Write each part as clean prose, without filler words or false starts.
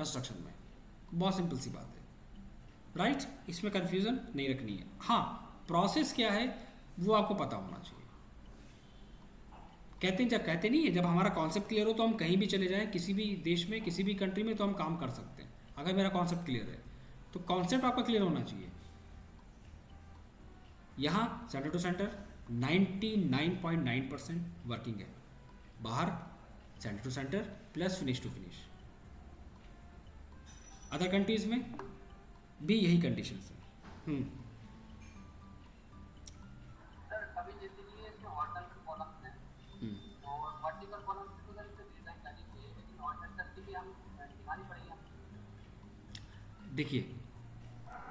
Construction में। बहुत simple सी बात है, राइट? इसमें कन्फ्यूज़न नहीं रखनी है। हाँ, प्रोसेस क्या है वो आपको पता होना चाहिए। कहते नहीं है, जब हमारा कॉन्सेप्ट क्लियर हो तो हम कहीं भी चले जाएं, किसी भी देश में, किसी भी कंट्री में, तो हम काम कर सकते हैं। अगर मेरा कॉन्सेप्ट क्लियर है तो कॉन्सेप्ट आपका क्लियर होना चाहिए। यहाँ सेंटर टू सेंटर 99.9% वर्किंग है, बाहर centre to centre plus finish to finish. Other countries में भी यही कंडीशंस है। सर अभी जैसे कि इसमें हॉरिजॉन्टल कॉलम्स हैं और वर्टिकल कॉलम्स की तो सर इसमें डिजाइन करनी चाहिए, लेकिन हॉरिजॉन्टल की भी हम दिखानी पड़ेगी हमको। देखिए,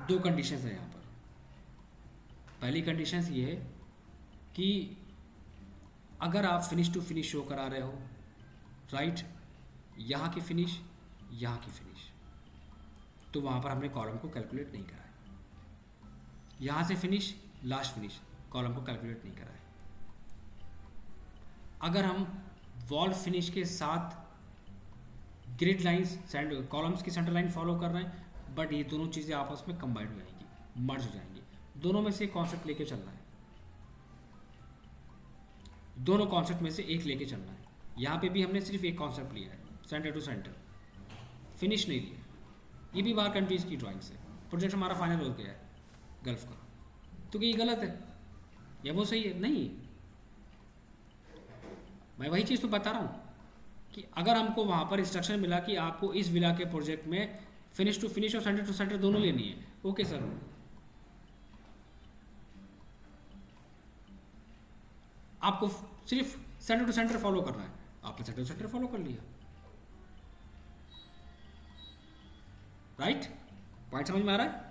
दो कंडीशंस हैं यहाँ पर। पहली कंडीशंस ये है कि अगर आप फिनिश टू फिनिश शो करा रहे हो, राइट, यहाँ की फिनिश, यहाँ की फिनिश, तो वहाँ पर हमने कॉलम को कैलकुलेट नहीं करा है। यहाँ से फिनिश, लास्ट फिनिश, कॉलम को कैलकुलेट नहीं करा है। अगर हम वॉल फिनिश के साथ ग्रिड लाइंस, कॉलम्स की सेंटर लाइन फॉलो कर रहे हैं, बट ये दोनों चीज़ें आपस में कंबाइन हो जाएंगी, मर्ज हो जाएंगी। दोनों में से एक कॉन्सेप्ट लेके चलना है, दोनों कॉन्सेप्ट में से एक लेके चलना है। यहाँ पे भी हमने सिर्फ एक कॉन्सेप्ट लिया है, सेंटर टू सेंटर, फिनिश नहीं लिया। ये भी बाहर कंट्रीज की ड्राइंग्स है। प्रोजेक्ट हमारा फाइनल हो गया है गल्फ का, तो क्या ये गलत है या वो सही है? नहीं, मैं वही चीज़ तो बता रहा हूँ कि अगर हमको वहाँ पर इंस्ट्रक्शन मिला कि आपको इस विला के प्रोजेक्ट में फिनिश टू फिनिश और सेंटर टू सेंटर दोनों लेनी है, ओके सर, आपको सिर्फ सेंटर टू सेंटर फॉलो करना है, आपने सेंटर टू सेंटर फॉलो कर लिया, राइट? पॉइंट समझ में आ रहा है?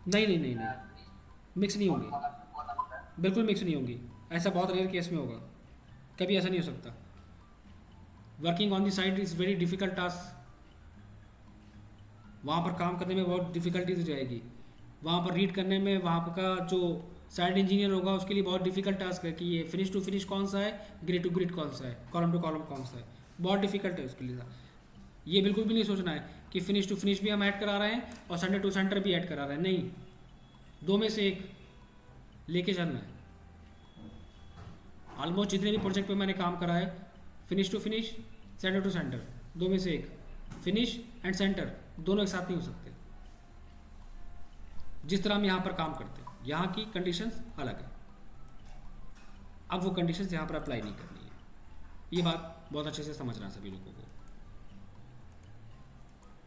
नहीं नहीं नहीं नहीं, मिक्स नहीं होंगी, बिल्कुल मिक्स नहीं होंगी। ऐसा बहुत रेयर केस में होगा, कभी ऐसा नहीं हो सकता। Working on the side is very difficult task. वहाँ पर काम करने में बहुत डिफ़िकल्टीज हो जाएगी, वहाँ पर रीड करने में वहाँ का जो साइड इंजीनियर होगा उसके लिए बहुत डिफिकल्ट टास्क है कि ये फिनिश टू फिनिश कौन सा है, ग्रिड टू ग्रिड कौन सा है, कॉलम टू कॉलम कौन सा है, बहुत डिफिकल्ट है उसके लिए। ये बिल्कुल भी नहीं सोचना है कि फिनिश टू फिनिश भी हम ऐड करा रहे हैं और सेंटर टू सेंटर भी ऐड करा रहे हैं, नहीं, दो में से एक लेके चलना है। ऑलमोस्ट जितने भी प्रोजेक्ट पे मैंने काम करा है, finish to finish, centre to centre, दो में से एक, फिनिश एंड सेंटर दोनों एक साथ नहीं हो सकते। जिस तरह हम यहाँ पर काम करते हैं, यहाँ की कंडीशंस अलग है, अब वो कंडीशंस यहाँ पर अप्लाई नहीं करनी है। ये बात बहुत अच्छे से समझना है सभी लोगों को।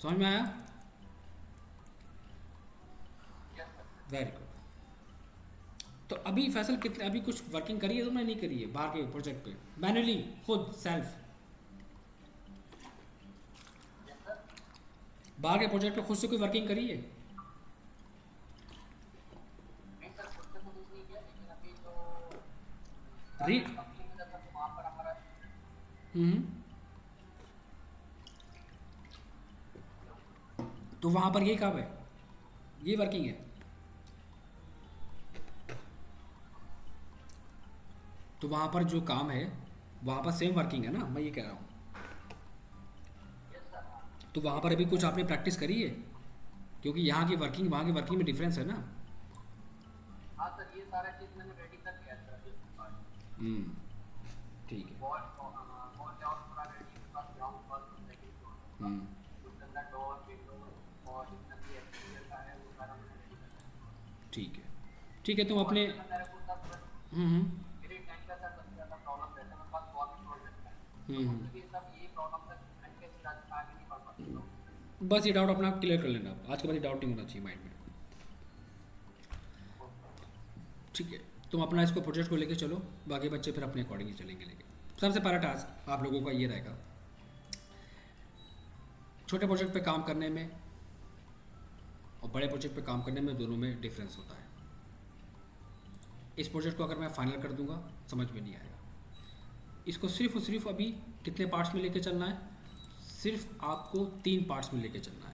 समझ में आया? Very good. तो अभी फैसल कितने, अभी कुछ वर्किंग करी है तुमने? नहीं करी है बाहर के प्रोजेक्ट पे मैनुअली, खुद सेल्फ? बाहर के प्रोजेक्ट पे खुद से कोई वर्किंग करी है? री तो वहां पर ये काम है, ये वर्किंग है, तो वहां पर जो काम है वहां पर सेम वर्किंग है ना, मैं ये कह रहा हूँ। तो वहां पर अभी कुछ आपने प्रैक्टिस करी है? क्योंकि यहाँ की वर्किंग वहाँ की वर्किंग में डिफरेंस है ना। हाँ सर, ये सारा चीज मैंने रेडी कर लिया सर। ठीक है। ठीक है, ठीक है, तुम अपने बस ये डाउट अपना क्लियर कर लेना, आज के बाद ये डाउट नहीं होना चाहिए माइंड में। ठीक है, तुम अपना इसको प्रोजेक्ट को लेके चलो, बाकी बच्चे फिर अपने अकॉर्डिंग ही चलेंगे लेके। सबसे पहला टास्क आप लोगों का ये रहेगा, छोटे प्रोजेक्ट पे काम करने में और बड़े प्रोजेक्ट पे काम करने में दोनों में डिफरेंस होता है। इस प्रोजेक्ट को अगर मैं फाइनल कर दूंगा समझ में नहीं आएगा। इसको सिर्फ और सिर्फ अभी कितने पार्ट्स में लेके चलना है? सिर्फ आपको 3 पार्ट्स में लेके चलना है।